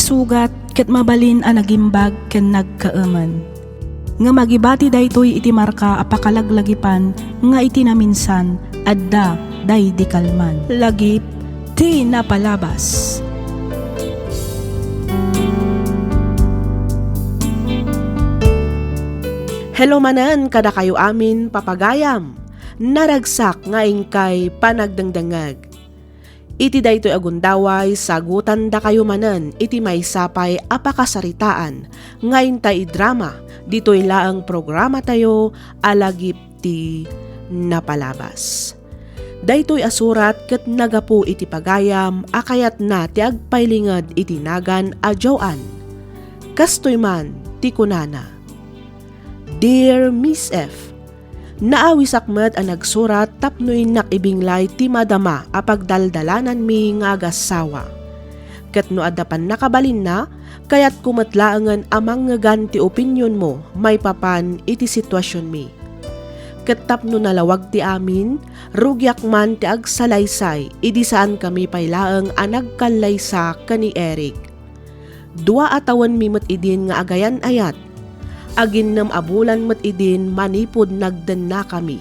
sugat ket mabalin a nagimbag ken nagkaaman. Nga magibati daytoy iti marka apakalaglagipan nga iti naminsan adda day di kalman. Lagip ti napalabas. Hello manan kada kayo amin papagayam. Naragsak nga ingkay panagdangdangag. Iti daytoy agundaway sagutan da kayo manan iti maysapay apakasaritaan ngayon tay drama ditoy laang programa tayo alagip ti napalabas. Daytoy asurat ket nagapu iti pagayam akayat na ti agpaylinged iti nagan a Joan. Kastoy man ti kunana. Dear Miss F, naawisak met ang nagsurat tapnoy nakibinglay ti madama apagdaldalanan mi nga agasawa. Ket no adapan nakabalin na, kayat kumatlaangan amang nga ganti opinyon mo may papan iti sitwasyon mi. Ket tapno nalawag ti amin, rugyak man ti agsalaysay, idi saan kami paylaeng anagkalaysa kani Eric. Dua atawan mi met idin nga agayan ayat, agin nam abulan met idin manipod nagden na kami.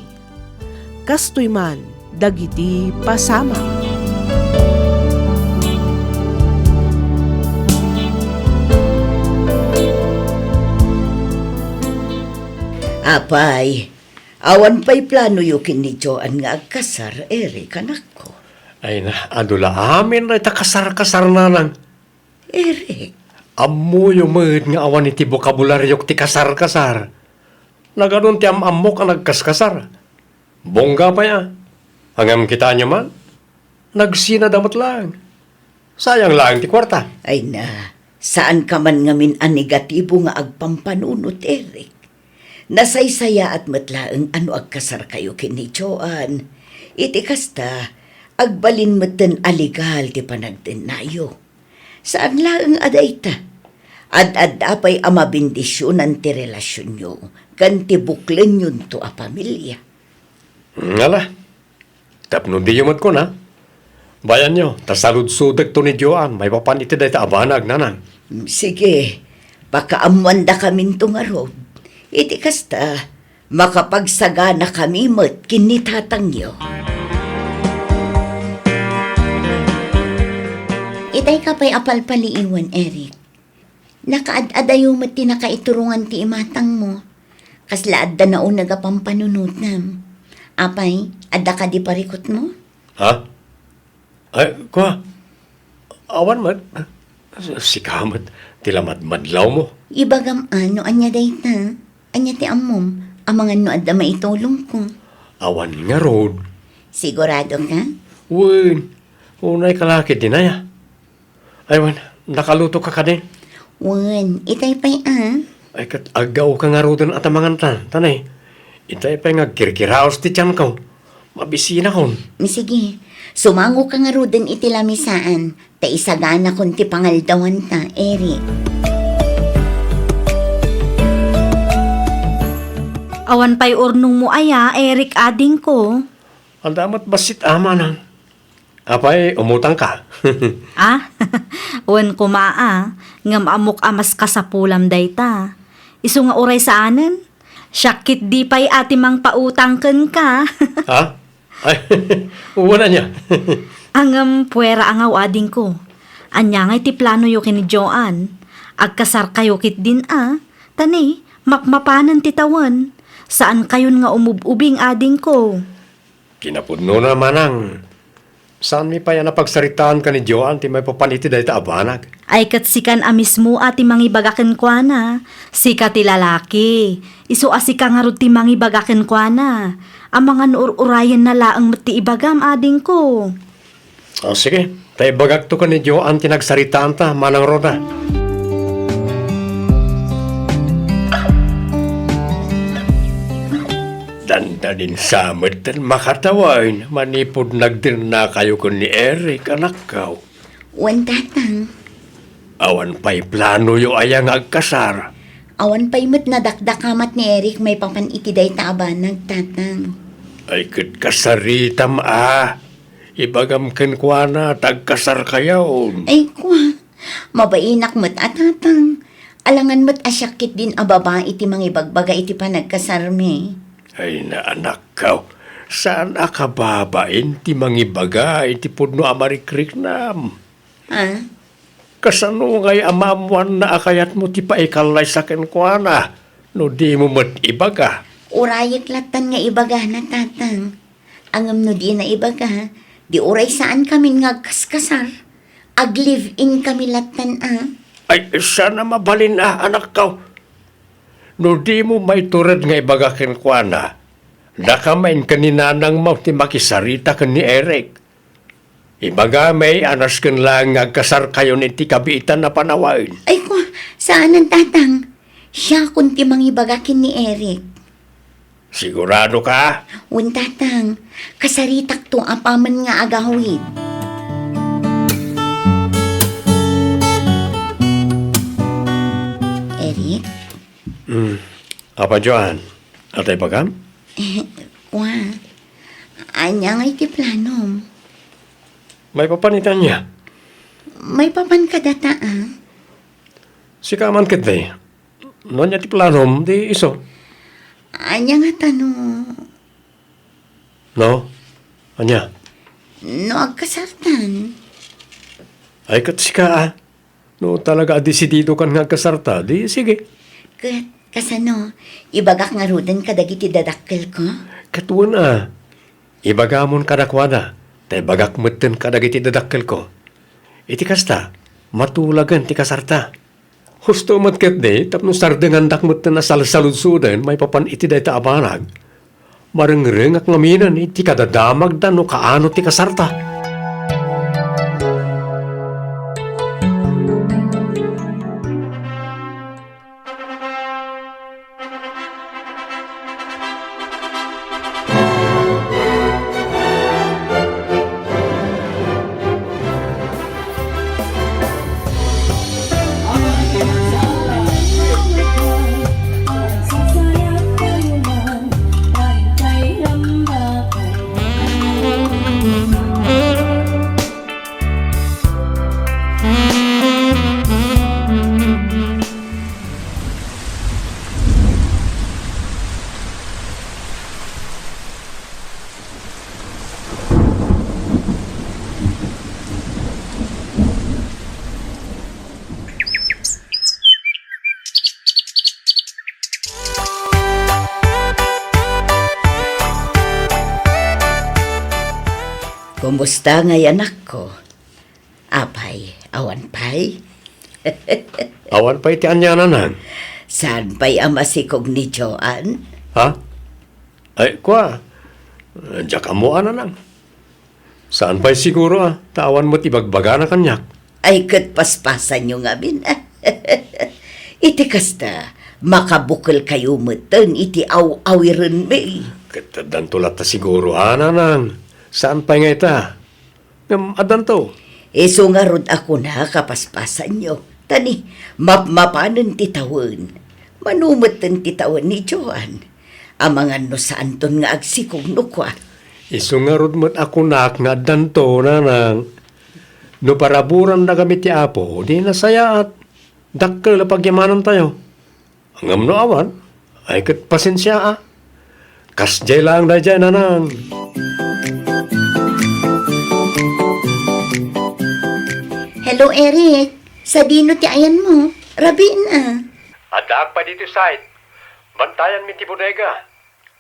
Kastoy man, dagiti pasama. Apay, awan pa'y plano yukin ni Joan nga agkasar, Eric, anak ko. Ay na, adula amin na kasar-kasar na lang. Eric, Ammo yung mahid nga awan iti bokabularyo ti kasar-kasar. Naganon ti amok ang nagkaskasar. Bongga pa ya. Hangam kita niya man, nagsina damot lang. Sayang lang ti kwarta. ay na, saan ka man ngamin ang negatibo nga agpampanunot, Eric? Nasaysaya at matlaang ano agkasar kayo kini Joan. Iti kasta, agbalin matan aligal ti panagden nayo. Saan laang aday ta? Ad-ad apay amabindisyonan ti relasyon nyo, kanti buklen yun to a pamilya. Ngala, tapno di yumat ko na. Bayan nyo, tasalud-sudag to ni Joan, may papan iti dahi ta abanag nanan. Sige, pakaamuanda kamin to nga road. Iti kasta, makapagsagana kami met kinitatang nyo. Itay ka pa'y apalpaliiwan, Eric. Nakaad-adayo met tinakaiturungan ti imatang mo. Kaslaad da na unaga pampanunot nam. Apay, adda ka di parikot mo? Ha? Ay, kwa? Awan mat? Sikamat, tilamat-madlaw mo. Ibagam ano, anya dayta. Anya ti amom, amangan no adda maitulong ko. Awan nga road. Sigurado ka? Uy, unay kalakit din ay. Aywan, nakaluto ka din. Wan, itay pa'y Ay kat agaw ka nga rodan at amangan tanay. Itay pa nga kirkiraos ti tiyan ko. Mabisina kon. Sige, sumango ka nga rudan iti lamisaan. Ta isagana kon ti pangaldawan ta, Eric. Awan pa'y urnong mo aya, Eric ading ko. Ang damat basit ama nang. Apay, umutang ka. Ah, wan kumaa, ngam amok amas kasapulam dayta. Isu nga uray sa anan, syakit di pa'y ati mang pautang ken ka. Ha? Ay, uwana niya. Angam puwera angaw ading ko. Anya nga iti plano yo kini Joan. Agkasar kayo kit din Tani, makmapanan titawan. Saan kayon nga umububing ading ko? Kinapudno naman ang. Saan mi pa yan napagsaritaan ka ni Joan ti may papaniti dahil ta abanag? Ay kat sikan amis mo ati mangibagaken kwa na. Sika ti lalaki. Isu asika nga ro ti mangibagaken kwa na. Ang mga nuur-urayan na laang mati ibagam ading ko. O sige, tayo bagag to ka ni Joan ti nagsaritaan ta, manang roda. Danda din samet tan makatawain, manipod nagdir na kayo kun ni Eric, anak kaw. Wan tatang, Awan pa'y plano yo ayang agkasar. awan pa'y met nadakdakamat ni Eric may papan itiday taabanag tatang. Ay kat kasaritam Ibagam ken kwa na tagkasar kayaon. Ay kwa, Mabainak mo't atatang. Alangan mo't asyakit din a babae iti mangibagbaga iti panagkasarmi. Ay na anak ka, saan akababain ti mangibaga iti pudno amarikrik-nam? Ha? Kasano ngay amamuan na akayat mo ti paikalay sa kenkwana, no di mo mat ibaga. Urayat latan nga ibaga na tatang. Angam no di na ibaga, di uray saan kami nga kaskasar. Ag-live-in kami latan Ay, sana mabalin anak ka. No di mo may turad nga ibaga kenkwana, nakamain kaninanang mo ti makisarita kan ni Eric. Ibaga may anas kan lang agkasar kayo ni ti kabiitan na panawain. Ay ko, saan ang tatang? Siya kunti mangibagakin ni Eric. Sigurado ka? Un tatang, kasaritak to apaman nga agawid. Eric? Apa Joan? Atay pagam? Kwa, anya nga iti planom. May papanitan niya. May papan ka data Si kaman kiti. No niya ti planom, di iso. Anya nga tanong. No? Anya? No agkasartan. Ay kat si ka No talaga adisidido kan nga kasarta, di sige. Kasano, ibagak nga rudan kadagiti dadakkel ko? Katuan Ibagamon kadakwana. Tay bagak metten kadagiti dadakkel ko. Iti kasta, matulagan ti kasarta. Husto matket de, tapno sardengan dak metten na salsaludsudan, may papan iti dayta abanag. Marengreng ak ngaminan iti kadadamag dan no kaano ti kasarta. Kumusta ngay anak ko? Apay, awan pay? Awan pa iti anyanan. Saan pa'y amasikog ni Joan? Ha? Ay, kwa. Diyak amo lang. Saan pa'y siguro tawan mo't ibagbaga na kanyak. Ay katpaspasan nyo nga min. Iti kasta, makabukal kayo mutan, iti aw-awirin me. Katadan tulat ta siguro nanang. Saan pa nga ita? Ngam adan to. Iso nga rod ako na kapaspasan nyo. Tani, mapmapanan titawan. Manumatan titawan ni Joan. Amangan no saan ton nga agsikog no kwa. Iso nga rod mo't ako nak nga adan to nanang. No paraburan na gamit ti apo, di nasaya at dakkel pagyamanan tayo. Hangam no awan, ay kat pasensya Kasjay lang na dyan nanang. Hello, Eric. Sa dino ti ayan mo. Rabiin Adaag pa dito side. Bantayan mi ti bodega.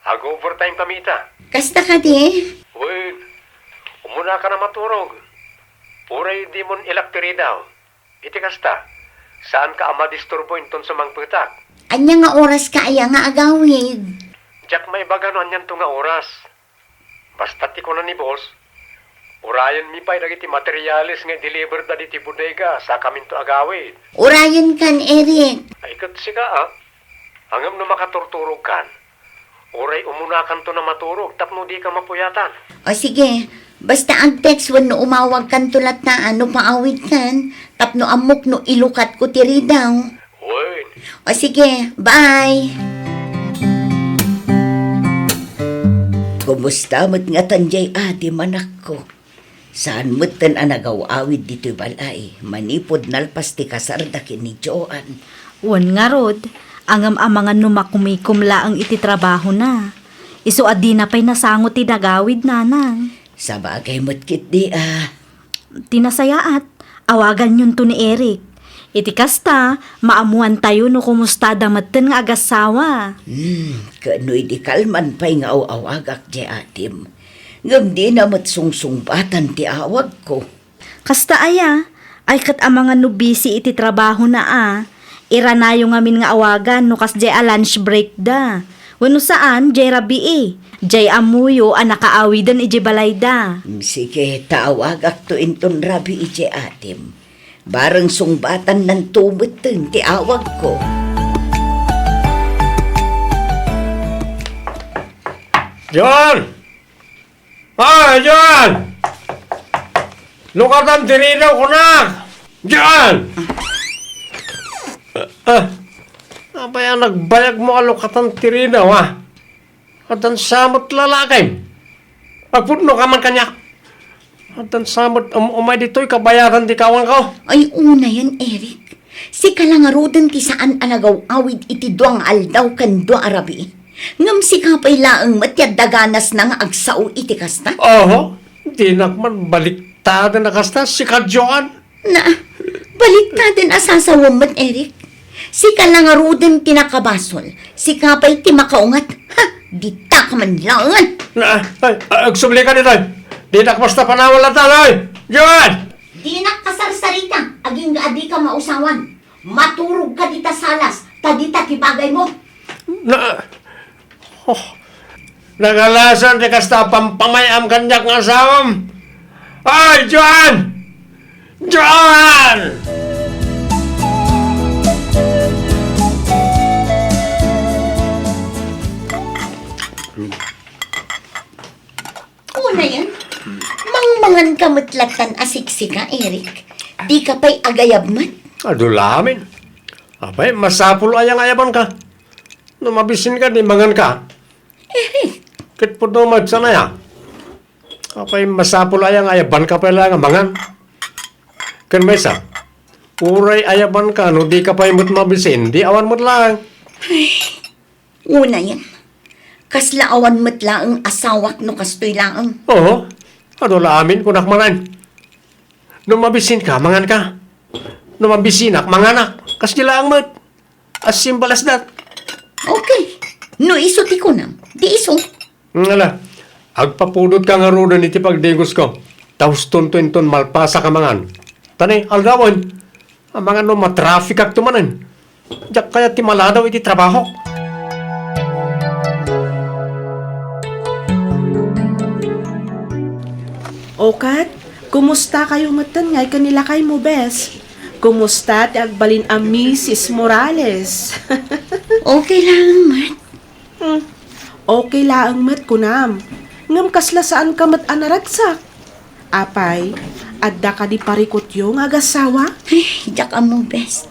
Ag-overtime kami ita. Kasta ka di? Wait, umuna ka na maturog. Puray di mon ilaktiri daw. Iti kasta, saan ka ama disturbo inton sa mangputak? Anya nga oras ka aya nga agawid. Diyak may bagano anyan to nga oras. Basta ti ko na ni boss, urayan mi pa'y dagiti materialis nga deliver da diti bodega sa kamin to agawid. Urayan kan, Eric. Ay kat siga hangam na makaturturog kan. Uray umunakan to na maturog, tapno di ka mapuyatan. O sige, basta ang text wan no umawag kan tulat na ano paawid kan, tapno amok no ilukat ko tiri daw. Wait. O sige, bye! Kumusta mo't nga tanjay ati manak ko? Saan mutan ang nagawawid dito balay, manipod nalpas ti kasarda kini Joan. Wan nga rod, angam mga numakumikumla ang iti trabaho na. Isu adi na pa'y nasangot ti nagawid nanang. Sa bagay mo't kit di Tinasayaat, awagan yun to ni Eric. Iti kasta, maamuan tayo no kumusta damatan nga agasawa. Kano'y di kalman pa'y nga awagak di atim. Ngam di na matsungsungbatan ti awag ko. Kasta aya, ay kat ang mga nubisi iti trabaho na Iranayo ngamin nga awagan no kas jay a lunch break da. Wano saan, jay rabi Jay amuyo a nakaawidan iti balay da. Sige, taawagak to inton rabi iti atim. Barang sungbatan ng tumutin ti awag ko. John! Ah, John! Lukatan tirinaw ko na! John! Abaya nagbayag mo alukatan tirinaw, At ang samot lalakay. Pagpudno ka man kanya. At ang samot umay dito'y kabayaran di kawan ko. Ay, una yan, Eric. Si kalangarodan ti saan anagaw awid iti duang aldaw kan dua arabi. Ngam si kapay laang matyad daganas na nga agsao iti kasta. Oho, di nakman baliktado na kasta si Kadyoan. Na, baliktad din asasawam man, Eric. Si kalangarodan tinakabasol. Si kapay ti makaungat. Ha, di ta ka man langan. Na, agsubli ka nito. Di nakbasta panawala taloy. Joan! Di nakasarsarita, aging adi ka mausawan. Maturog ka dita salas, tadita tibagay mo. Nagalasan di kasta pampamayam kanyak ng asawam. Ay, Joan! Joan! Una yan, mangmangan ka matlatan asiksika, Eric. Di ka pa'y agayab man. Adulamin. Abay, masapul ayang ayaban ka. Numabisin ka, di mangan ka. Kit po dumad sana ya. Abay, masapul ayang ayaban ka pala nga mangan. Kan mesa, uray ayaban ka, no di ka pa'y mo't mabisin, di awan mo't lang. Una yan, kaslaawan mo't laang asawak no kastoy laang. Oo, adulamin kunak mangan. Numabisin ka, mangan ka. Numabisinak, manganak. Kas nilaang mo't. As simple as that. Okay, no iso ti ko nam, di iso. Ngala, agpapudot ka nga roon iti pagdigos ko. Taus ton malpasa ka mangan. Tani, algawon. Ang mga no matraffic ak tumanan. Diyak kaya timala daw iti trabaho. Okat, kumusta kayo matan ngay kanila kay mo, bes? Kumusta ti agbalin ang Mrs. Morales? Okay lang, Mat. Okay laang mat kunam. Ngam kasla saan ka mat anaragsak? Apay, adda ka di parikot yung agasawa? Diyak amo, best.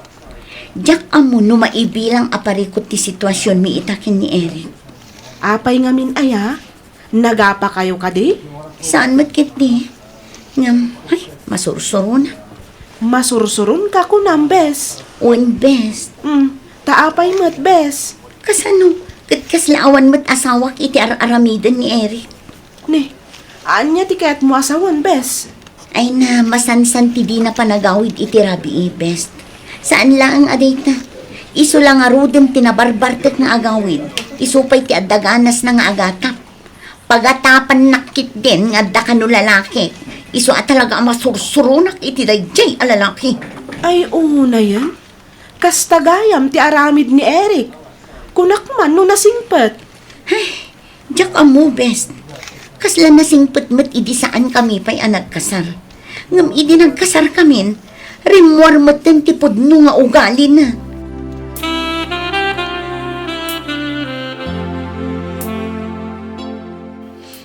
Diyak amo no maibilang aparikot ti sitwasyon mi itakin ni Eric. Apay ngamin aya, nagapa kayo ka di? Saan matkit di? Ngam, ay, masursuro na. Masursurun ka kunam, bes. Un best. Taapay mat, bes. Kasano, kaslaawan mo't asawak iti aramidan ni Eric. Ne, anya ti kaya't mo asawan, bes? Ay na, masansan ti di na panagawid iti rabi best. Saan lang ang adayta? Iso lang nga rudem tinabarbartek nga agawid. Isupay ti adaganas na nga agatap. Pagatapan nakit din nga adda ka no lalaki. Iso at talaga ang masursurunak iti dayjay a lalaki. Ay, una yan. Kastagayam ti aramid ni Eric. Kunak man no nasingpet. Diyak amo best. Kasla nasingpet met idi saan kami pa'y nagkasar. Ngam idi nagkasar kamin, rimwar met ten tipod no nga ugali na.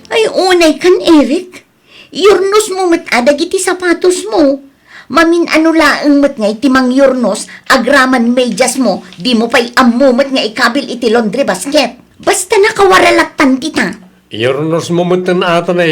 Ay, unay kan, Eric. Yurnos mo met adag iti sapatos mo. Mamin ano laang met nga iti mang yurnos, agraman medyas mo, di mo pa'y amumat nga ikabil iti laundry basket. Basta nakawaralatan kita. Iyornos mo mutan ata na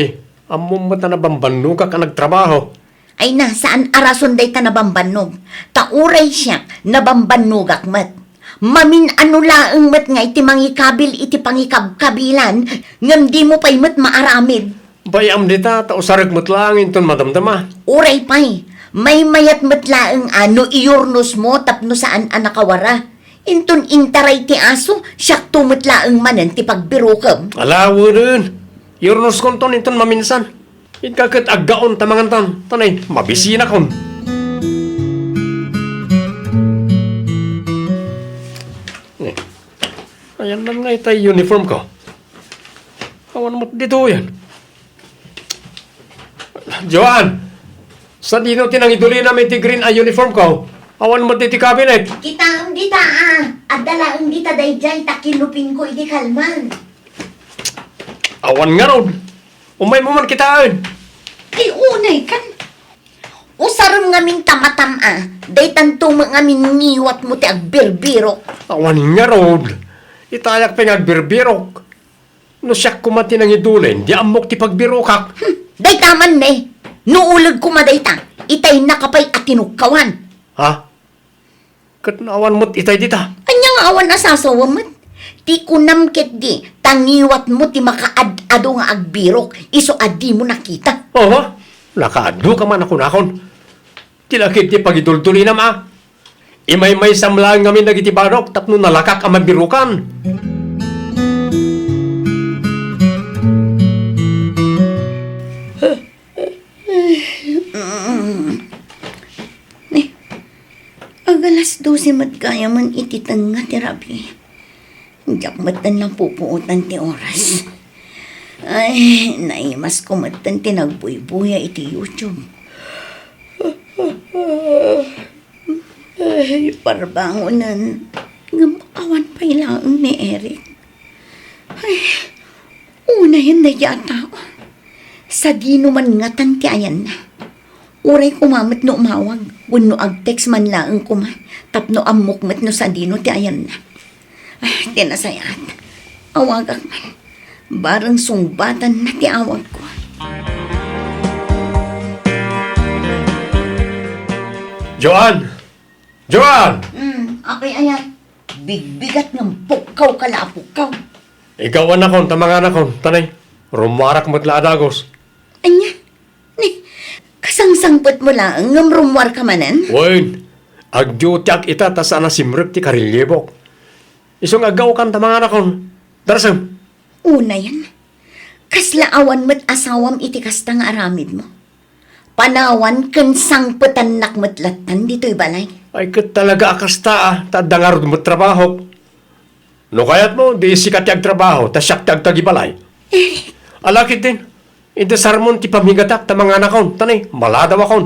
Amo mo ta nabambanuga ka nagtrabaho. Ay na, saan arason day ta nabambanog? Tauray siya, nabambanugak mat. Mamin ano laeng mat nga iti mangikabil iti pangikabkabilan, ngam di mo pa'y mat maaramid. Bayam dita, tausarag mo't lang inton madamdama. Uray pa'y, may mayat mat laeng ano iurnos mo tapno saan anakawara. Inton intaray ti aso, siyak tumot laeng manen ti pagbirukam. Alawo rin. Yurnos kon ton inton maminsan. Inkakit aggaon tamangan tan. Tanay, mabisina kon. Ayan lang nga itay uniform ko. Awan mo't dito yan. Joan! Sa dino tinangiduli namin ti green ay uniform ko. Awan mo't iti cabinet. Kita ang dita adala ang dita dayjay takilupin ko iti kalman. Awan nga ron. Umay mo man kitaan. Ay unay kan. Usaram ngaming tamatam day tanto ngamin ngiwat mo ti agbirbiro. Awan nga ron. Itayak pa nga agbirbirok. No siyak kumati nang idulin, di amok ti pagbirokak. Day taman ne. Nuulag ko madayta. Itay nakapay at tinugkawan. Ha? Kat naawan mo't itay dita. Anyang awan asasawa mo. Ti kunam ket di. Tangiwat mo ti makaad-ado nga agbirok. Iso adi mo nakita. Oo, nakaadlo ka man ako nakon. Tilakit ti pagitultuli na ma. Imay-may samlang ngamin nagitibarok tapno nalakak ang mabirukan. Agalas 12 mat kaya man ititang nga terapi. Diyak matan lang pupuutan ti oras. Ay, naimas ko matan tinagbuy-buya iti YouTube. Ay, parbangunan. Gamawan pa ilang ni Eric. Ay, una yun na yata. Sa dino man nga tantiayan na. Uray kumamat no umawag. Wano ag-text man laang kuma. Tapno amukmat no sa dino ti ayan na. Ay, tinasayat. Awagak man. Barang sungbatan na ti awag ko. Joan! Joan! Okay, ayan. Bigbigat ng pukaw kalapukaw. Ikaw anakon, tamangan akon. Tanay, rumarak mo't laadagos. Anya? Ni, kasangsangpot mo lang ngam rumwar ka manan? Wain, agdyutyak ita ta sana simrip ti karilyebok. Isong agaw kan tamangan akon. Darasam. Una yan. Kaslaawan mo't asawam iti kastang aramid mo. Panawan kan sangputan nakmatlatan dito'y balay. Ay kat talaga akasta tadangarod mo't trabaho. No kayat mo, di sikat yung trabaho, ta siyak tag tagibalay. Alakit din. Ito sarmon ti pamigatak ta mga anakon. Tanay, maladaw akon.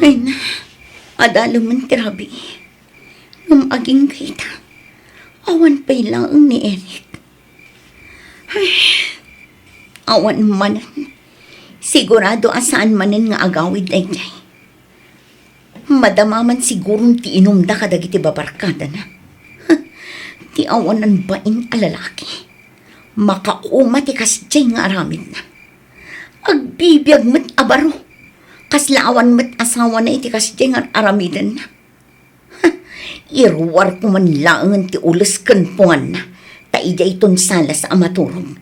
Ay na, adalo man tirabi. Ngam aging kita. Awan pa'y lang ni Eric. Ay, awan manan. Sigurado asaan manan nga agawid ay day. Madama man sigurong ti inumda ka dagiti babarkada na. Ti awanan bain alalaki. Makauma ti kasjay nga aramid na. Agbibiyag met abaro. Kaslaawan met asawa na iti kasjay nga aramidan na. Irwar ko man laangan ti ulas kanpungan na. Taida iton sala sa amaturong.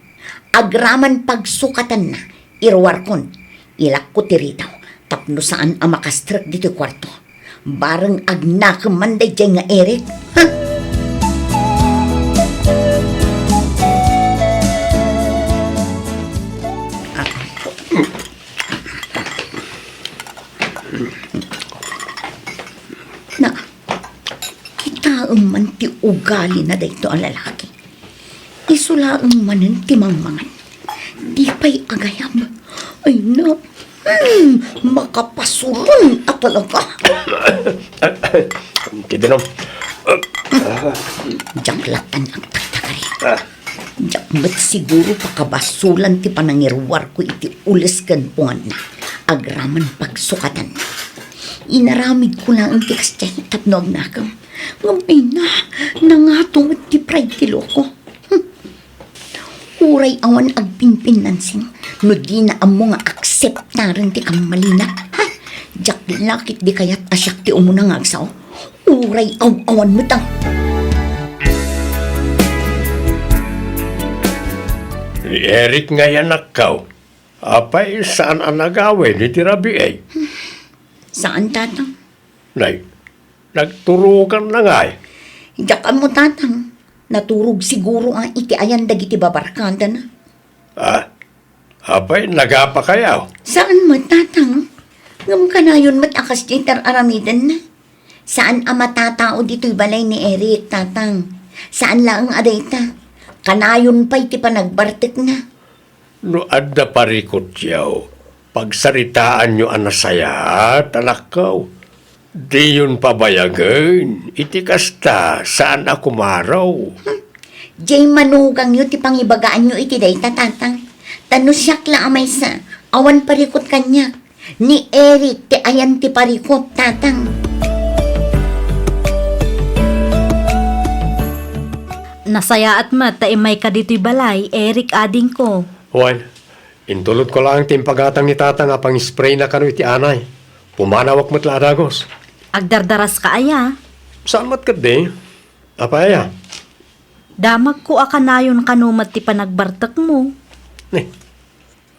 Agraman pagsukatan na. Irwar kon. Ilak ko ti ritaw. Tapno saan ang makastrak dito kwarto. Barang agnakamanday dyan nga Eric. Ha? Na, kita man ti ugali na dayto ang lalaki. Isulaang manan ti mangmangan. Di pa'y agayam. Ay na, makapasurun at talaga. Tidinom. Jaklatan ang pagtakari. Jakmat siguro pakabasulan ti panangirwar ko iti ulis kanpungan na. Agraman pagsukatan na. Inaramid ko lang ang tikas dyan tapno agnakam. Ngampay na, nangatong ti pride ti loko. Uray awan agpinpin nansing. No di na amo nga accept na rin ti kang malina. Ha? Jak di lakit di kayat asyak ti umuna nga agsaw. Uray awan mo tang. Ni Eric nga yan nakaw. Apay, saan ang nagawin ni Tirabi ay? Saan tatang? Nay, nagturukan na nga eh. Jak mo tatang. Naturog siguro ang iti ayan dagiti babarkada na. Apay, nagapa kayaw. Saan mo tatang? Ngam ka na yun mat akas jitar aramidan na. Saan ang matatao dito'y balay ni Eric tatang? Saan lang aday ta? Kanayon pa'y ti panagbartek na. No adda parikot yaw. Pagsaritaan nyo anasaya, talakaw. Di yun pabayagan. Iti kasta, saan ako maraw? Jay manugang yu ti pangibagaan yu iti day tatang. Tanusyak la amay sa awan parikot kanyak. Ni Eric ti ayan ti parikot tatang. Nasaya at mat, taimay ka dito'y balay, Eric ading ko. Juan, intulot ko lang timpagatang ni tata nga pang-spray na kano iti anay. Pumanawak mo't ladagos. Agdardaras ka aya. Saan mat kat di? Apaya? Damag ko akanayon kanumat ti panagbartak mo. Ni,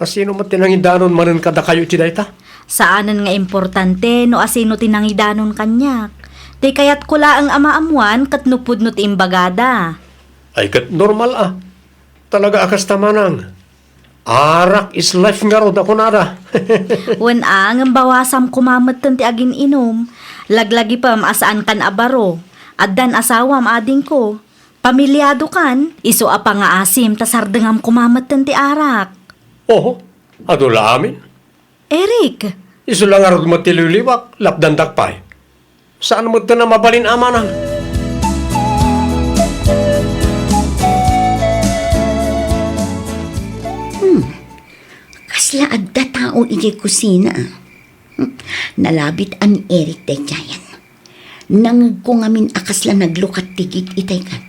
asino mat tinangidanon manen kada kayo iti dayta? Saanan nga importante no asino tinangidanon kanyak. Di kayat kula ang amaamuan kat nupud no ti imbagada. Ay kat normal ah. Talaga akas tamanang. Arak is life nga rod ako nada. Wen ang bawasam kumamatan ti agin inom. Laglagi pa maasaan kan abaro. Addan asawam ading ko. Pamilyado kan, iso a pa nga asim ta sardengam kumamatan ti arak. Oho, adula amin. Eric, Iso lang arod matililiwak, lapdandak pa'y. Saan mo ito na mabalin amanang? Kasla adda tao iti kusina. Nalabit an Eric day jayan. Nang ko ngamin akasla naglukat tigit itay kan.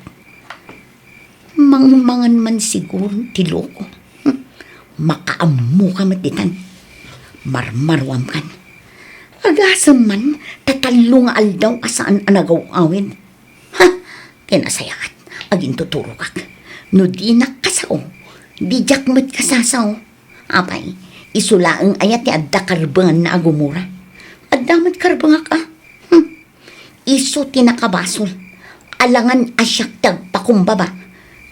Mangmangan man siguro ti loko. Makaamu ka matitan. Marmarwam kan. Agasam man, tatalo nga aldaw asaan anagaw awin. Ha? Kinasayakat. Agin tuturo kak. No di nakasao. Di jakmet kasasao. Apay, isulaang ayat ti adda karbangan na agumura. Addamat karbanga ka. Iso tinakabasol. Alangan asyak tagpakumbaba.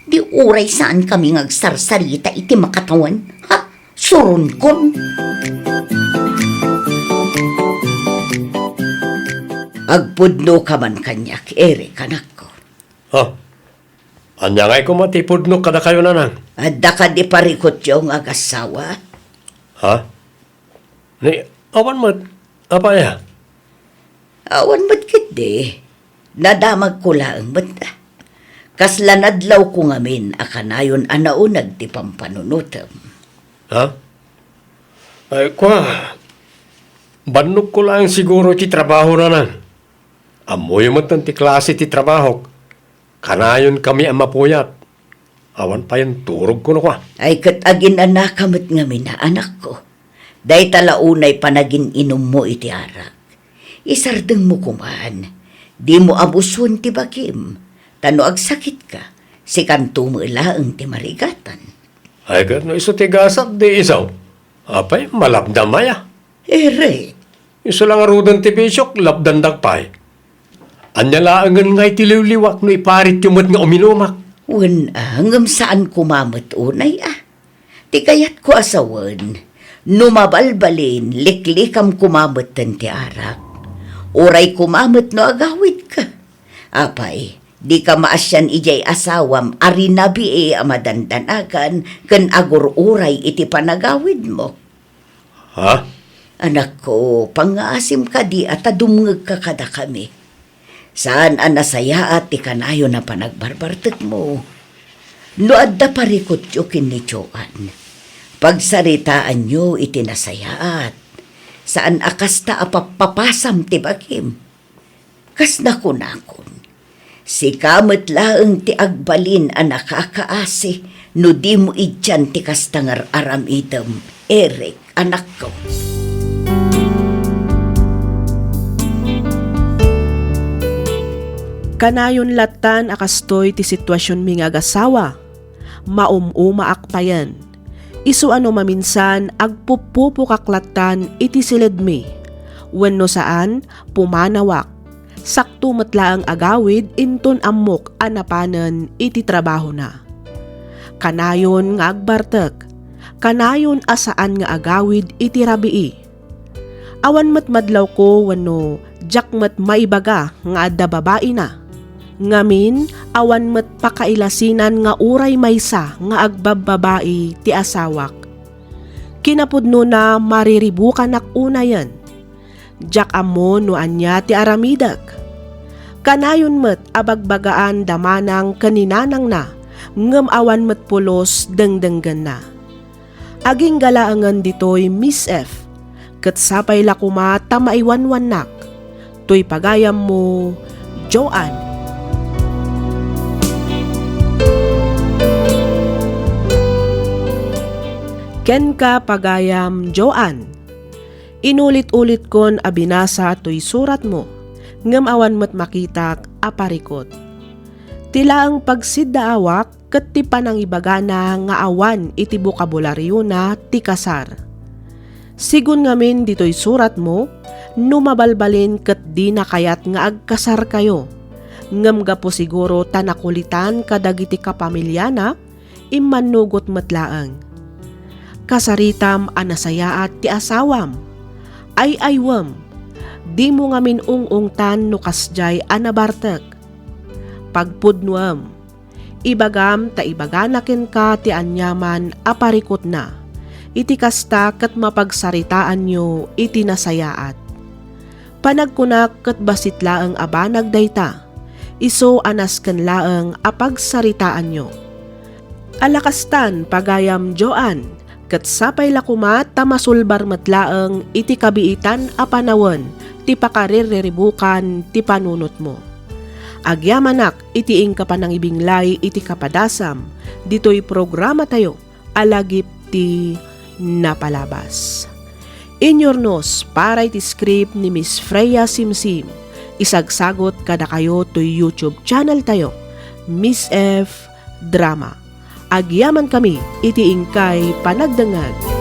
Di uray saan kami ngagsarsarita iti makatawan. Ha? Surun kon. Agpudno ka man kanyak, Eric, anak ko. Ha? Anya nga'y kumatipudno kada kayo nanang. Adda ka di parikot yung agasawa. Ha? Ni, awan mo, apaya? Awan ba't kiti? Nadamag ko lang ba't kaslanadlaw ko ngamin akanayon anaunag ti pampanunutam. Ha? Ay, kwa. Banok ko lang siguro ti trabaho na nang. Amoy mo ti klase ti trabaho. Kanayon kami ang mapuyat. Awan pa yung turog ko na kwa. Ay katagin anakamat ngamin na anak ko. Day talaunay panagin inom mo iti arak. Isardeng mo kuman. Di mo abuson ti bakim. Tano agsakit ka. Si kanto mo ilaang ti marigatan. Ay, kat no iso ti gasat di isaw. Apay, malapdamaya. Ere, Iso lang arudan ti bisyok, lapdandag pa'y. Anya laangan nga'y tililiwak no iparit yung nga uminumak. wan hanggang saan kumamat unay ah. Ti kayat ko asawan. Numabalbalin, liklikam kumamat ti arak. Uray kumamat no agawid ka. Apay, di ka maasyan ijay asawam arinabi amadandanagan kan agur uray iti panagawid mo. Ha? Anak ko, pangaasim ka di at adumngag ka kada kami. Saan ang nasaya at ikanayo na panagbarbartek mo? No adda parikot yu kinityoan. Pagsaritaan nyo itinasayaat. Saan akasta apapapasam tibakim? Kas nakunakon. Si kamet laeng ti agbalin ang nakakaasi No di mo idyan ti kastangar aram item, Eric, anak ko. Kanayon latan akastoy ti sitwasyon mi nga agasawa. Maakpayan. Isu ano maminsan agpupupukak iti silid mi. Wenno saan pumanawak. Sakto matlaang agawid inton ammok anapanen iti trabaho na. Kanayon nga agbartek. Kanayon asaan nga agawid iti rabii. Awan matmadlaw ko wenno jakmat maibaga nga adda babae na. Ngamin, awan met pakailasinan nga uray maysa nga agbababae ti asawak. Kinapudno na mariribukan ak unayan. Jak amo no anya ti aramidak. Kanayon met abagbagaan damanang kaninanang na, ngem awan met pulos dengdenggan na. Aging galaangan ditoy Miss F, ket sapay lakuma tamaiwanwanak. Toy pagayam mo, Joanne. Ken ka pagayam, Joanne. Inulit-ulit kon abinasa to'y surat mo, ngem awan mo't makitak aparikot. Tila ang pagsiddaawak ket ti panangibagana nga awan iti bokabularyo na ti kasar. Sigun ngamin dito'y surat mo, numabalbalin ket di na kayat nga agkasar kayo. Ngem gapo siguro tanakulitan kadagiti kapamilyana, immanugot matlaang. Kasaritam anasayaat ti asawam. Ay aywam, di mo ngamin ung-ungtan no kasjay anabartek. Pagpudnuam, ibagam ta ibaganakin ka ti anyaman aparikot na. Iti kasta ket mapagsaritaan nyo iti nasayaat. Panagkunak ket basitlaang abanag dayta, iso anas ken laeng apagsaritaan nyo. Alakastan pagayam, Joanne, ket sapay lakuma tamasulbar matlaeng iti kabiitan a panawon ti pakaririribukan ti panunot mo. Agyamanak iti ing kapanangibinglay iti kapadasam, dito'y programa tayo, alagip ti napalabas. Inyornos para iti script ni Miss Freya Simsim, isagsagot kada kayo to'y YouTube channel tayo, Miss F Drama. Agyaman kami iti ingkay panagdangag.